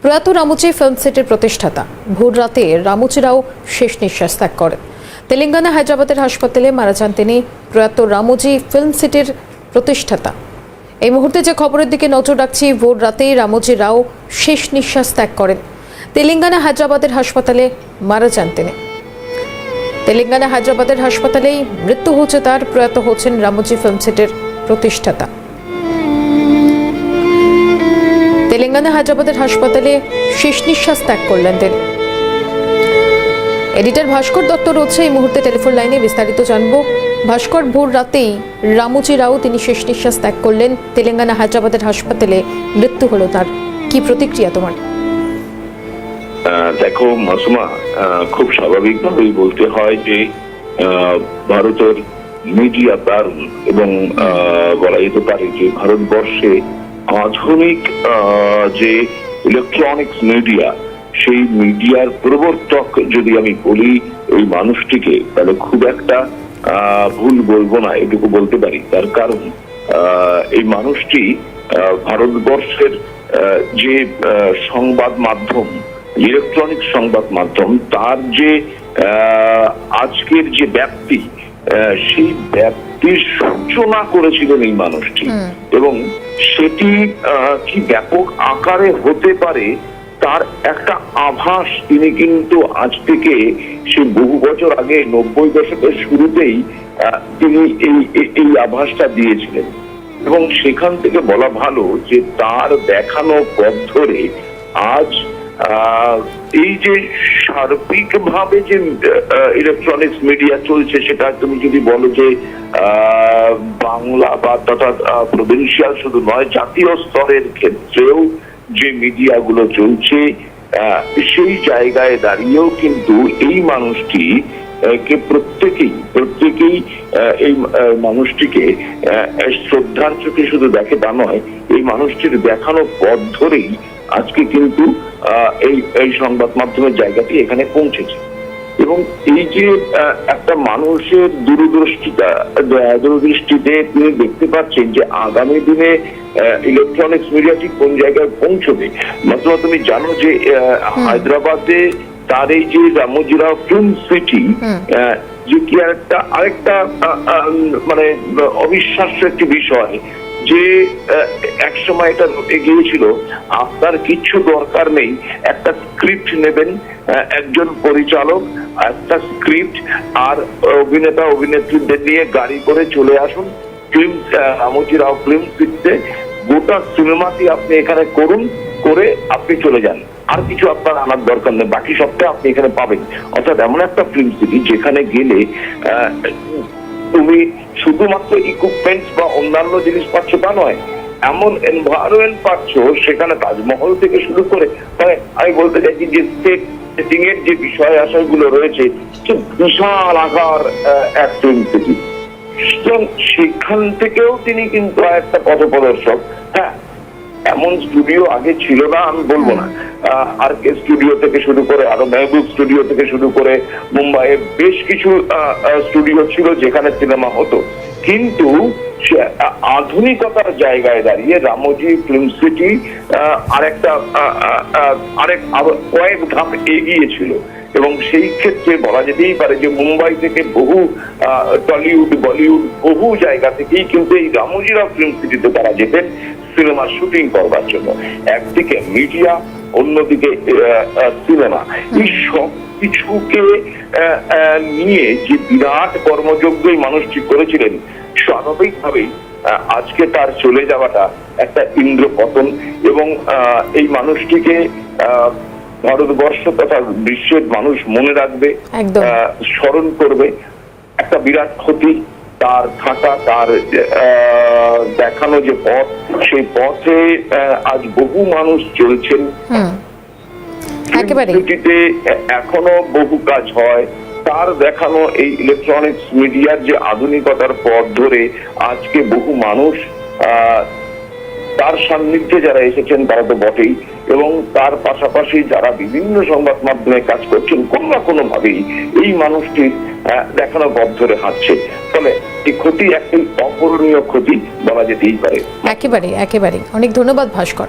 প্রয়াত রামুচি ফিল্ম সিটির প্রতিষ্ঠাতা ভোর রাতে রামুচি রাও শেষ নিঃশ্বাস ত্যাগ করেন। তেলেঙ্গানা হায়দ্রাবাদের হাসপাতালে মারা যান তিনি। প্রয়াত রামুচি ফিল্ম সিটির প্রতিষ্ঠাতা। এই মুহূর্তে যে খবরের দিকে নজর রাখছি, ভোর রাতেই রামুচি রাও শেষ নিঃশ্বাস ত্যাগ করেন। তেলেঙ্গানা হায়দ্রাবাদের হাসপাতালে মারা যান তিনি। তেলেঙ্গানা হায়দ্রাবাদের হাসপাতালেই মৃত্যু হচ্ছে তার। প্রয়াত হচ্ছেন রামুচি ফিল্ম সিটির প্রতিষ্ঠাতা। তেলেঙ্গানা হায়দ্রাবাদের হাসপাতালে শেষ নিঃশ্বাস ত্যাগ করলেন তিনি। এডিটর ভাস্কর দত্ত রয়েছে এই মুহূর্তে টেলিফোন লাইনে, বিস্তারিত জানবো। ভাস্কর, ভোর রাতেই রামুচি রাও তিনি শেষ নিঃশ্বাস ত্যাগ করলেন। তেলেঙ্গানা হায়দ্রাবাদের হাসপাতালে মৃত্যু হলো তার, কি প্রতিক্রিয়া তোমার? দেখো মাসুমা, খুব স্বাভাবিকভাবেই বলতে হয় যে ভারতের মিডিয়া দারুণ এবং বলা যেতে পারে যে ভারতবর্ষে আধুনিক যে ইলেকট্রনিক্স মিডিয়া, সেই মিডিয়ার প্রবর্তক যদি আমি বলি এই মানুষটিকে, তাহলে খুব একটা ভুল বলবো না, এটুকু বলতে পারি। তার কারণ এই মানুষটি ভারতবর্ষের যে সংবাদ মাধ্যম, ইলেকট্রনিক সংবাদ মাধ্যম, তার যে আজকের যে ব্যাপ্তি, সেই ব্যাপ্তির সূচনা করেছিলেন এই মানুষটি, এবং সেটি কি ব্যাপক আকারে হতে পারে তার একটা আভাস তিনি কিন্তু আজ থেকে সে বহু বছর আগে 90 দশকের শুরুতেই তিনি এই আভাসটা দিয়েছিলেন। এবং সেখান থেকে বলা ভালো যে তার দেখানো পথ ধরে আজ এই যে সার্বিক ভাবে যে ইলেকট্রনিক্স মিডিয়া চলছে, সেটা তুমি যদি বলো যে বাংলা বা তথা প্রভিন্সিয়াল শুধু নয়, জাতীয় স্তরের ক্ষেত্রেও যে মিডিয়াগুলো চলছে, সেই জায়গায় দাঁড়িয়েও কিন্তু এই মানুষটি কে প্রত্যেকেই এই মানুষটিকে শ্রদ্ধার চোখে শুধু দেখে তা নয়, এই মানুষটির দেখানো পথ ধরেই আজকে কিন্তু এই সংবাদ মাধ্যমের জায়গাটি এখানে পৌঁছেছে। এবং এই যে একটা মানুষের দূরদৃষ্টিতে তিনি দেখতে পাচ্ছেন যে আগামী দিনে ইলেকট্রনিক্স মিডিয়াটি কোন জায়গায় পৌঁছবে। মাত্র তুমি জানো যে হায়দ্রাবাদে তার এই যে রামুচি রাও ফিল্ম সিটি, যে কি আরেকটা মানে অবিশ্বাস্য একটি বিষয়, যে এক সময় এটা এগিয়েছিল, আপনার কিচ্ছু দরকার নেই, একটা স্ক্রিপ্ট নেবেন, একজন পরিচালক, একটা স্ক্রিপ্ট আর অভিনেতা অভিনেত্রীদের নিয়ে গাড়ি করে চলে আসুন ফিল্ম রামুচি রাও ফিল্ম সিটিতে, গোটা সিনেমাটি আপনি এখানে করুন, করে আপনি চলে যান, আর কিছু আপনার আনার দরকার নেই, বাকি সবটা আপনি এখানে পাবেন। অর্থাৎ এমন একটা ফিল্ম সিটি যেখানে গেলে তুমি শুধুমাত্র ইকুইপমেন্টস বা অন্যান্য জিনিস পাচ্ছ তা নয়, এমন এনভায়রনমেন্ট পাচ্ছ সেখানে তাজমহল থেকে শুরু করে, মানে আমি বলতে চাইছি যে সেটিং এর যে বিষয় আশয়গুলো রয়েছে, বিশাল আকার এক ফিল্ম সিটি। সেখান থেকেও তিনি কিন্তু একটা পথপ্রদর্শক। হ্যাঁ, এমন স্টুডিও আগে ছিল না আমি বলবো না, আর কে স্টুডিও থেকে শুরু করে, আরো মেহবুব স্টুডিও থেকে শুরু করে মুম্বাইয়ে বেশ কিছু স্টুডিও ছিল যেখানে সিনেমা হতো, কিন্তু আধুনিকতার জায়গায় দাঁড়িয়ে রামুচি ফিল্ম সিটি কয়েক ধাপ এগিয়েছিল। এবং সেই ক্ষেত্রে বলা যেতেই পারে যে মুম্বাই থেকে বহু টলিউড বলিউড বহু জায়গা থেকেই কিন্তু এই রামুচি রাও ফিল্ম সিটিতে তারা যেতেন সিনেমার শুটিং করবার জন্য। একদিকে মিডিয়া, অন্যদিকে সিনেমা, এই সব কিছুকে নিয়ে যে বিরাট কর্মযজ্ঞ এই মানুষটি করেছিলেন, স্বাভাবিকভাবেই আজকে তার চলে যাওয়াটা একটা ইন্দ্রপতন। এবং এই মানুষটিকে ভারতবর্ষ তথা বিশ্বের মানুষ মনে রাখবে, স্মরণ করবে। একটা বিরাট ক্ষতি তার থাকা, তার দেখানো যে পথ, সেই পথে আজ বহু মানুষ চলছেন। এখনো বহু কাজ হয়, তার দেখানো এই ইলেকট্রনিক্স মিডিয়ার যে আধুনিকতার পথ ধরে আজকে বহু মানুষ তার সান্নিধ্যে যারা এসেছেন তারা তো বটেই, এবং তার পাশাপাশি যারা বিভিন্ন সংবাদ মাধ্যমে কাজ করছেন, কোনো না কোনো ভাবেই এই মানুষটি দেখানো পথ ধরে হাঁটছে। ফলে এই ক্ষতি একটি অপূরণীয় ক্ষতি বলা যেতেই পারে। একেবারে। অনেক ধন্যবাদ ভাস্কর।